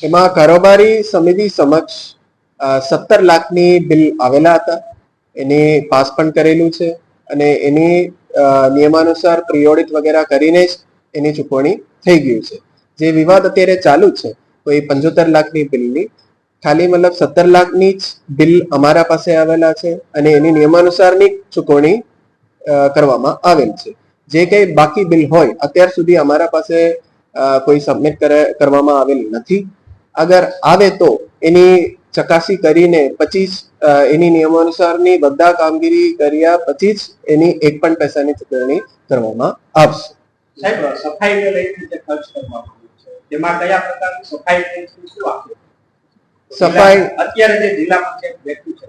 એમાં કારોબારી સમિતિ સમક્ષ 17 લાખની બિલ આવેલા હતા. એને પાસ પણ કરેલું છે અને એની નિયમાનુસાર પ્રી ઓડિટ વગેરે કરીને જ એની ચૂકવણી થઈ ગયું છે. જે વિવાદ અત્યારે ચાલુ છે કોઈ 75 લાખની બિલની, ખાલી મતલબ 17 લાખની જ બિલ અમારા પાસે આવેલા છે અને એની નિયમાનુસારની ચૂકવણી કરવામાં આવેલ છે. જે કઈ બાકી બિલ હોય અત્યાર સુધી અમારા પાસે કોઈ સબમિટ કરવામાં આવેલ નથી. અગર આવે તો એની ચકાસી કરીને 25 એની નિયમાનુસારની બધા કામગીરી કર્યા પછી જ એની એક પણ પૈસાની ચૂકવણી કરવામાં આવશે. સાહેબ, સફાઈને લઈને જે ખર્ચ કરવામાં આવ્યો છે તેમાં કયા પ્રકારની સફાઈ શું આપશે? સફાઈ અત્યારે જે જિલ્લા પંચાયત બેઠું છે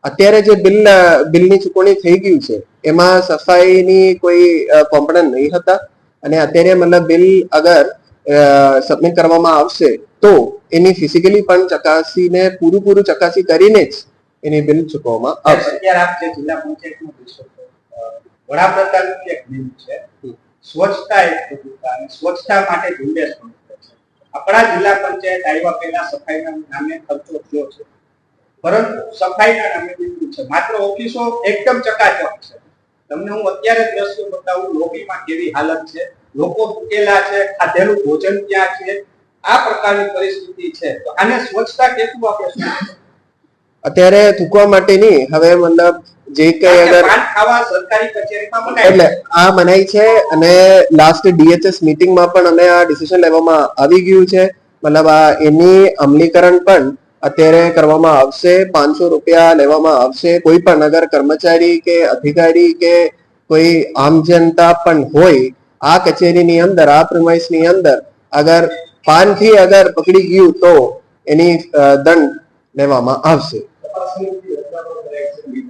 અત્યારે જે બિલની ચૂકવણી થઈ ગયું છે એમાં સફાઈની કોઈ કોમ્પોનન્ટ નહીં હતા અને અત્યારે મતલબ બિલ અગર સબમિટ કરવામાં આવશે તો એની ફિઝિકલી પણ ચકાસીને પૂરું ચકાસી કરીને જ એની બિલ ચૂકવવામાં આવશે. અત્યારે આપ જે જિલ્લા પંચાયતનું વિષય વડાપ્રધાનનું એક બિલ છે સ્વચ્છતા એક અને સ્વચ્છતા માટે ઝુંબેશ પણ છે. આપણા જિલ્લા પંચાયત આવ્યા પહેલા સફાઈના નામે ખર્ચો થયો છે, પરંતુ સફાઈના નામે બિલકુલ છે. માત્ર ઓફિસો એકદમ ચકાચક છે. તમને હું અત્યારે દ્રશ્યો બતાવું, લોબીમાં કેવી હાલત છે, લોકો ભૂકેલા છે, ખાધેલું ભોજન ક્યાં છે, આ પ્રકારની પરિસ્થિતિ છે. તો આને સ્વચ્છતા કેટલું આપણે અત્યારે થૂકવા માટેની હવે મતલબ જે કઈ અગર ખાવા સરકારી કચેરીમાં મનાય એટલે આ મનાય છે અને લાસ્ટ DHS મીટિંગમાં પણ અમે આ ડિસિઝન લેવામાં આવી ગયું છે. મતલબ આ એની અમલીકરણ પણ અત્યારે કરવામાં આવશે. 500 રૂપિયા લેવામાં આવશે. કોઈ પણ અગર કર્મચારી કે અધિકારી કે કોઈ આમ જનતા પણ હોય આ કચેરીની અંદર, આ પ્રિમાઇસની અંદર અગર પાનથી અગર પકડી ગયું તો એની દંડ લેવામાં આવશે.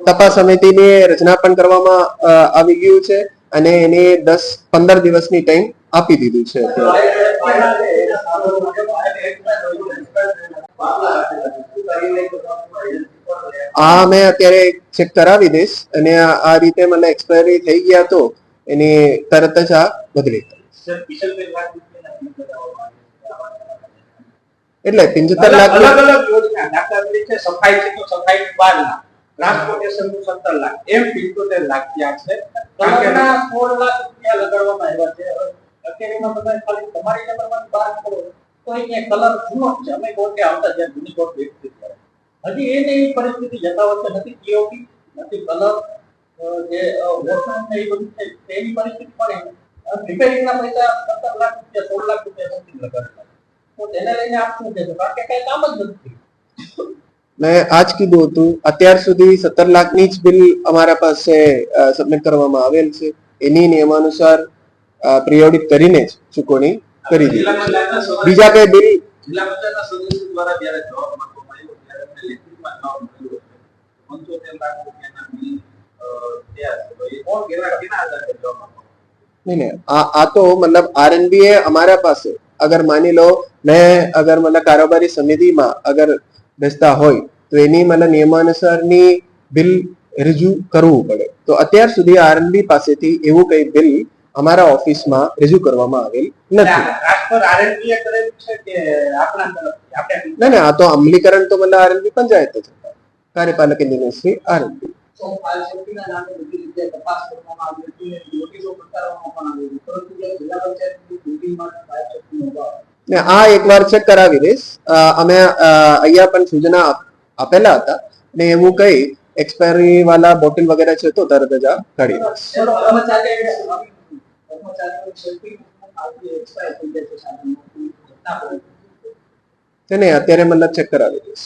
તપાસ સમિતિની રચના પણ કરવામાં આવી ગયું છે અને એને 10-15 દિવસની ટાઈમ આપી દીધું છે. આ મેં અત્યારે ચેક કરાવી દઈશ અને આ રીતે મને એક્સપાયરી થઈ ગયા તો એની તરત જ આ બદલી એટલે 75 લાખ અલગ અલગ યોજના, દાખલા તરીકે સફાઈ છે તો સફાઈ 12 લાખ, ટ્રાન્સપોર્ટેશન નું 17 લાખ, એમ 75 લાખ ત્યાં છે. કલરના 16 લાખ રૂપિયા લગાડવામાં આવ્યા છે. અત્યારેમાં બધા ખાલી તમારી નંબરમાં 12 કરોડ તો અહીંયા કલર જૂનો છે. અમે કોર્ટે આવતા જ્યાં જૂની કોર્ટ બેઠી છે હજી એની પરિસ્થિતિ યથાવત નથી. પીઓપી નથી, કલર જે વોશમેન ને એ બધું છે તેની પરિસ્થિતિ પણ રિપેરિંગના પૈસા 17 લાખ રૂપિયા 16 લાખ રૂપિયા સમથિંગ લગાડેલા. તો તેને લઈને આપ શું કહેશો? કારણ કે કઈ કામ જ નથી. મેં આજ કીધું હતું અત્યાર સુધી 17 લાખની જ બિલ અમારા પાસે સબમિટ કરવામાં આવેલ છે. એની નિયમાનુસાર પ્રી ઓડિટ કરીને જ ચૂકવણી કરી દીધી. બીજા કઈ બિલ જિલ્લા પંચાયતના સદસ્ય દ્વારા જ્યારે જવાબ માંગવામાં આવ્યો ત્યારે લેખિતમાં જવાબ મળ્યો 75 લાખ રૂપિયાના બિલ તૈયાર છે. તો એ કોણ કેના આધારે જવાબ આપો? નહીં આ તો મતલબ RNBA અમારા પાસે અગર માની લો મેં અગર મતલબ કારોબારી સમિતિમાં અગર બેસતા હોય તો એની મતલબ નિયમાનુસારની બિલ રજૂ કરવું પડે. તો અત્યાર સુધી RNB પાસેથી એવું કઈ બિલ અમારા ઓફિસમાં રજૂ કરવામાં આવેલ નથી. ના, આ તો અમલીકરણ તો મતલબ RNB પંચાયત જ હતા. કાર્યપાલક ઇજનેર શ્રી RNB. આ એકવાર ચેક કરાવી દઈશ. અમે અહીંયા પણ સૂચના આપેલા હતા ને એવું કઈ એક્સપાયરી વાળા બોટલ વગેરે છે તો તરત જ આ કાઢી દઈશ. નહીં અત્યારે મતલબ ચેક કરાવી દઈશ.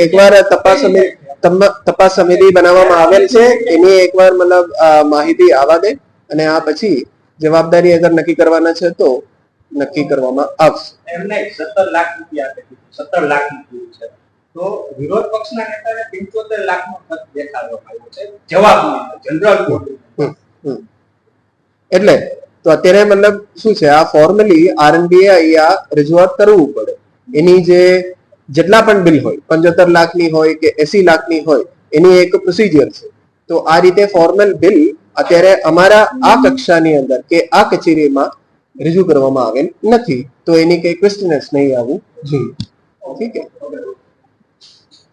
એકવાર તપાસ સમિતિ બનાવવામાં આવેલ છે એની એકવાર મતલબ માહિતી આવવા દે અને આ પછી જવાબદારી અગર નક્કી કરવાના છે તો નક્કી કરવામાં આવશે. એમને 17 લાખ રૂપિયા 17 લાખ રૂપિયા છે તો વિરોધ પક્ષના નેતાને 75 લાખનો ખર્ચ દેખાડવામાં આવ્યો છે જવાબમાં જનરલ કોર્ટ. એટલે તો અત્યારે મતલબ શું છે આ ફોર્મલી RNBA અહીંયા રજૂઆત કરવું પડે. એની જે જેટલા પણ બિલ હોય 75 લાખની હોય કે 80 લાખની હોય એની એક પ્રોસિજર છે. તો આ રીતે ફોર્મલ બિલ અત્યારે અમારા આ કક્ષાની અંદર કે આ કચેરીમાં રજૂ કરવામાં આવેલ નથી, તો એની કઈ ક્વેશ્ચન નહીં આવવું જોઈએ. ઠીક છે.